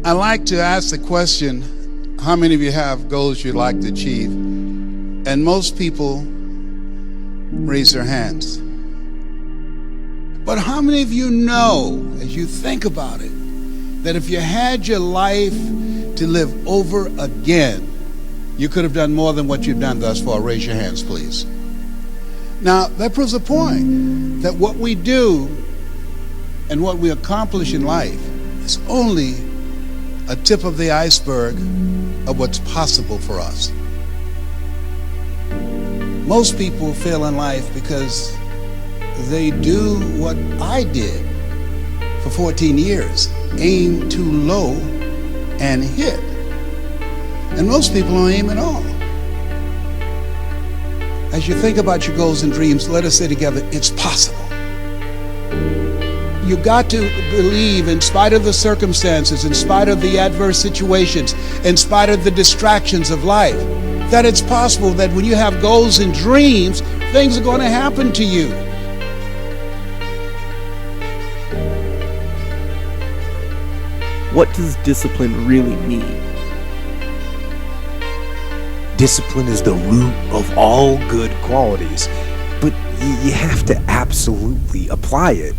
I like to ask the question, how many of you have goals you'd like to achieve? And most people raise their hands. But how many of you know, as you think about it, that if you had your life to live over again, you could have done more than what you've done thus far? Raise your hands, please. Now, that proves a point that what we do and what we accomplish in life is only a tip of the iceberg of what's possible for us. Most people fail in life because they do what I did for 14 years, aim too low and hit. And most people don't aim at all. As you think about your goals and dreams, let us say together, it's possible. You've got to believe, in spite of the circumstances, in spite of the adverse situations, in spite of the distractions of life, that it's possible that when you have goals and dreams, things are going to happen to you. What does discipline really mean? Discipline is the root of all good qualities, but you have to absolutely apply it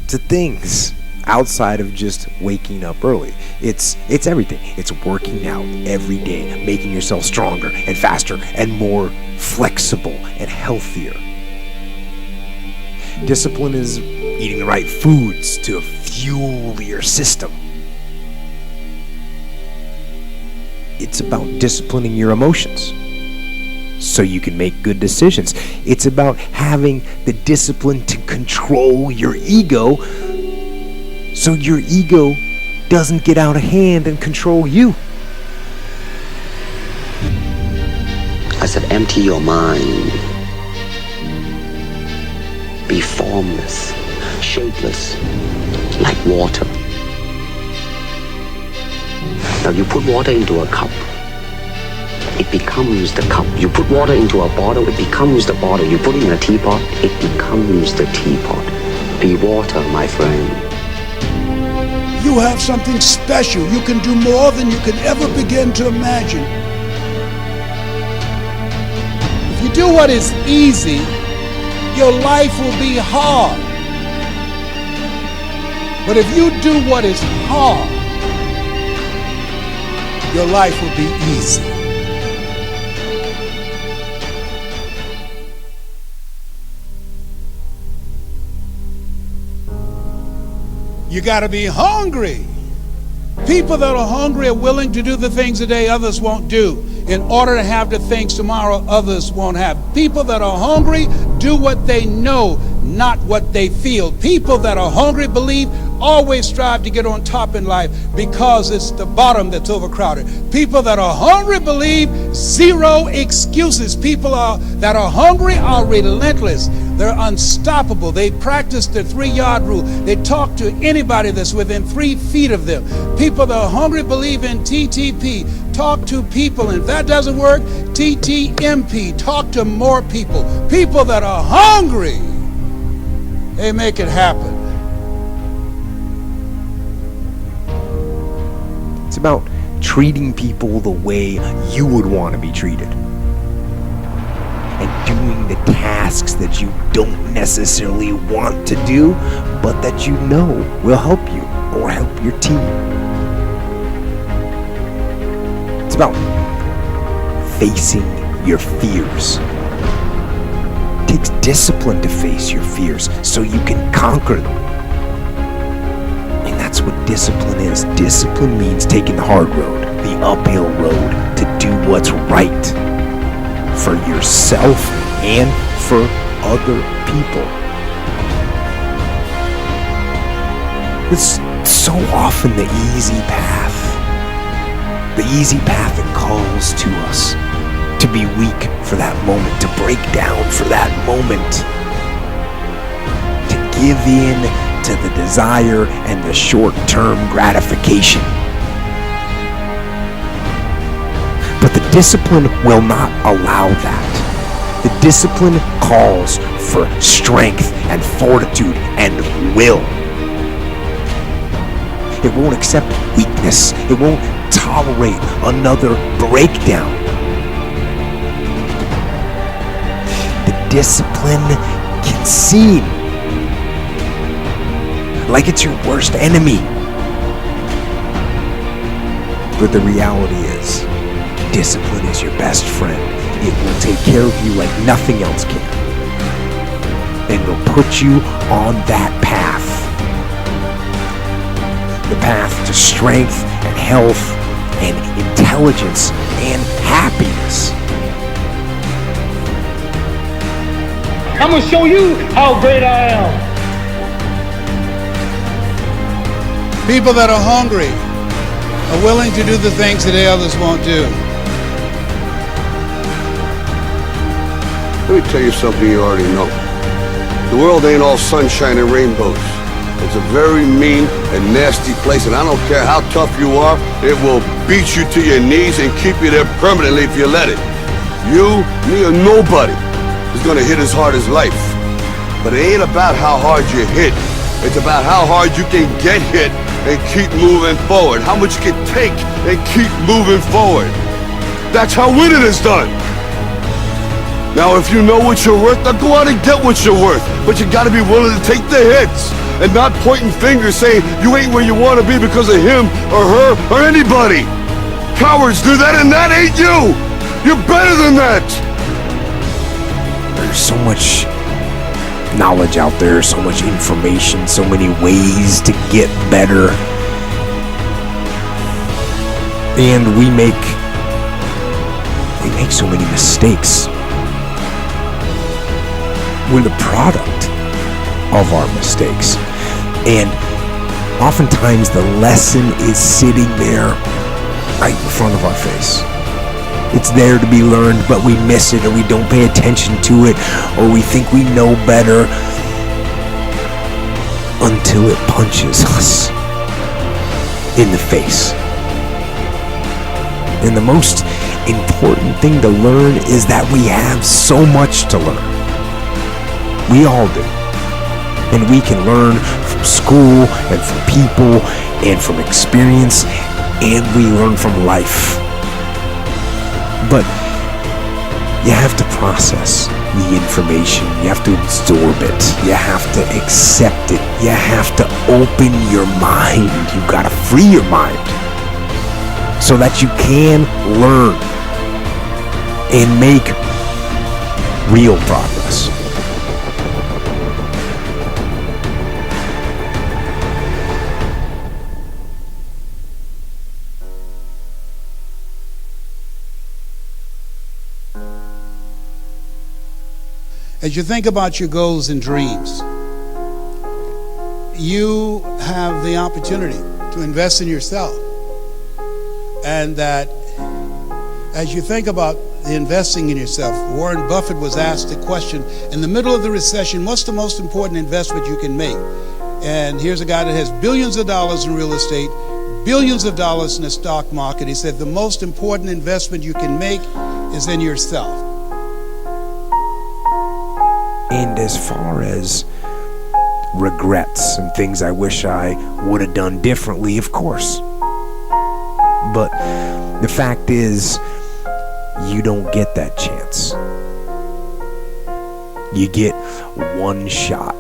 to things outside of just waking up early. It's everything. It's working out every day, making yourself stronger and faster and more flexible and healthier. Discipline is eating the right foods to fuel your system. It's about disciplining your emotions so you can make good decisions. It's about having the discipline to control your ego so your ego doesn't get out of hand and control you. I said, empty your mind. Be formless, shapeless, like water. Now you put water into a cup, it becomes the cup. You put water into a bottle, it becomes the bottle. You put it in a teapot, it becomes the teapot. Be water, my friend. You have something special. You can do more than you can ever begin to imagine. If you do what is easy, your life will be hard. But if you do what is hard, your life will be easy. You got to be hungry. People that are hungry are willing to do the things today others won't do in order to have the things tomorrow others won't have. People that are hungry do what they know, not what they feel. People that are hungry believe, always strive to get on top in life because it's the bottom that's overcrowded. People that are hungry believe, zero excuses. People that are hungry are relentless. They're unstoppable. They practice the 3-yard rule. They talk to anybody that's within 3 feet of them. People that are hungry believe in TTP. Talk to people, and if that doesn't work, TTMP. Talk to more people. People that are hungry, they make it happen. It's about treating people the way you would want to be treated. And doing the tasks that you don't necessarily want to do, but that you know will help you or help your team. It's about facing your fears. It takes discipline to face your fears so you can conquer them. And that's what discipline is. Discipline means taking the hard road, the uphill road, to do what's right for yourself and for other people. It's so often the easy path. The easy path that calls to us to be weak for that moment, to break down for that moment, to give in to the desire and the short-term gratification. But the discipline will not allow that. The discipline calls for strength and fortitude and will. It won't accept weakness. It won't tolerate another breakdown. The discipline can seem like it's your worst enemy. But the reality is, discipline is your best friend. It will take care of you like nothing else can. And will put you on that path. The path to strength and health and intelligence and happiness. I'm gonna show you how great I am. People that are hungry are willing to do the things that the others won't do. Let me tell you something you already know. The world ain't all sunshine and rainbows. It's a very mean and nasty place, and I don't care how tough you are, it will beat you to your knees and keep you there permanently if you let it. You, me, or nobody is gonna hit as hard as life. But it ain't about how hard you hit. It's about how hard you can get hit and keep moving forward. How much you can take and keep moving forward. That's how winning is done. Now, if you know what you're worth, now go out and get what you're worth. But you gotta be willing to take the hits and not pointing fingers saying you ain't where you wanna be because of him or her or anybody. Cowards do that, and that ain't you. You're better than that. There's so much knowledge out there, so much information, so many ways to get better. And we make so many mistakes. We're the product of our mistakes. And oftentimes the lesson is sitting there right in front of our face. It's there to be learned, but we miss it, or we don't pay attention to it, or we think we know better until it punches us in the face. And the most important thing to learn is that we have so much to learn. We all do. And we can learn from school and from people and from experience, and we learn from life. But you have to process the information. You have to absorb it. You have to accept it. You have to open your mind. You gotta free your mind so that you can learn and make real progress. As you think about your goals and dreams, you have the opportunity to invest in yourself. And that as you think about the investing in yourself, Warren Buffett was asked a question in the middle of the recession, what's the most important investment you can make? And here's a guy that has billions of dollars in real estate, billions of dollars in the stock market. He said the most important investment you can make is in yourself. And as far as regrets and things I wish I would have done differently, of course. But the fact is, you don't get that chance. You get one shot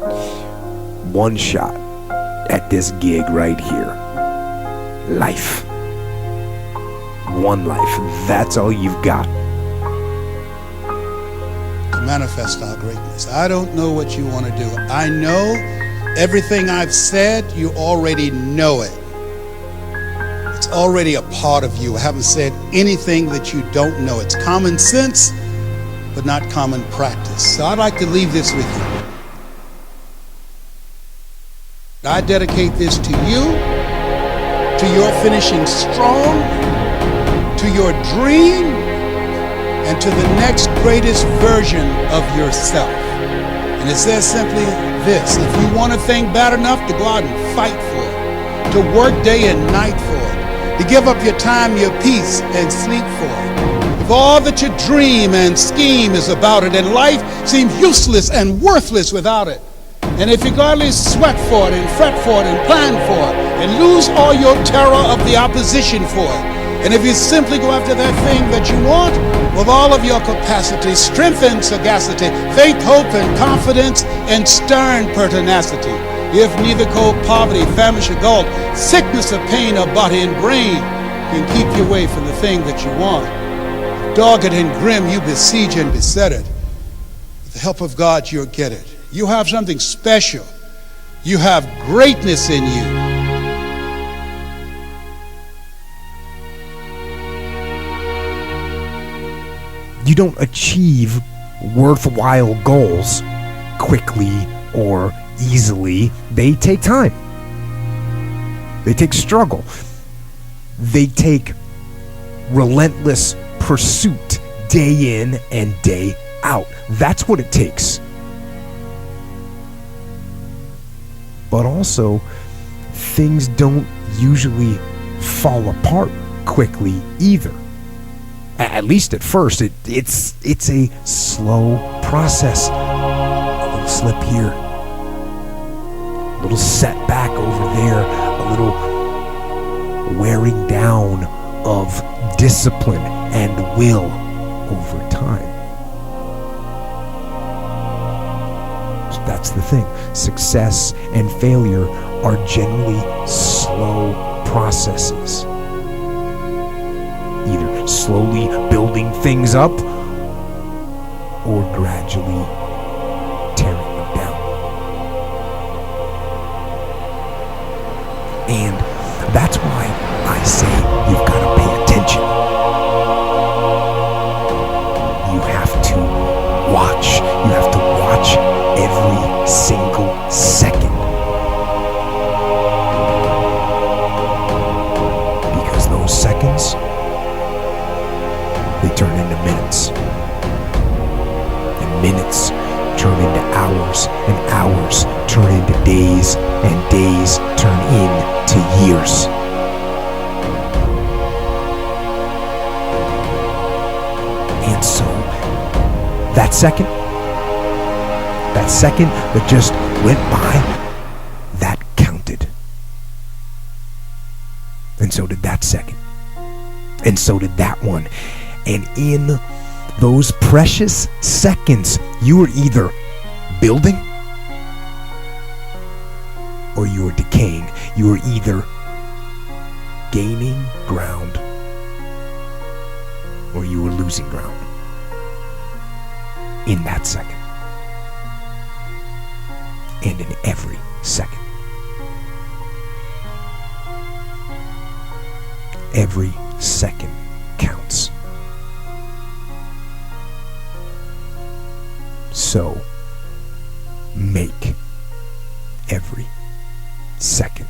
at this gig right here. Life. One life. That's all you've got. Manifest our greatness. I don't know what you want to do. I know everything I've said, you already know it. It's already a part of you. I haven't said anything that you don't know. It's common sense, but not common practice. So I'd like to leave this with you. I dedicate this to you, to your finishing strong, to your dream, and to the next greatest version of yourself. And it says simply this: if you want a thing bad enough, to go out and fight for it, to work day and night for it, to give up your time, your peace, and sleep for it. If all that you dream and scheme is about it, and life seems useless and worthless without it, and if you gladly sweat for it and fret for it and plan for it and lose all your terror of the opposition for it. And if you simply go after that thing that you want with all of your capacity, strength and sagacity, faith, hope, and confidence, and stern pertinacity, if neither cold poverty, famish, or gulf, sickness or pain of body and brain can keep you away from the thing that you want, dogged and grim, you besiege and beset it. With the help of God, you'll get it. You have something special. You have greatness in you. You don't achieve worthwhile goals quickly or easily. They take time. They take struggle. They take relentless pursuit day in and day out. That's what it takes. But also, things don't usually fall apart quickly either. At least at first, it's a slow process. A little slip here, a little setback over there, a little wearing down of discipline and will over time. So that's the thing. Success and failure are generally slow processes. Either slowly building things up or gradually tearing them down. And that's why I say you've got to pay attention. You have to watch. You have to watch every single second. Because those seconds, they turn into minutes. And minutes turn into hours. And hours turn into days. And days turn into years. And so, that second that just went by, that counted. And so did that second. And so did that one. And in those precious seconds, you were either building or you were decaying. You were either gaining ground or you were losing ground in that second. And in every second. Every second counts. So, make every second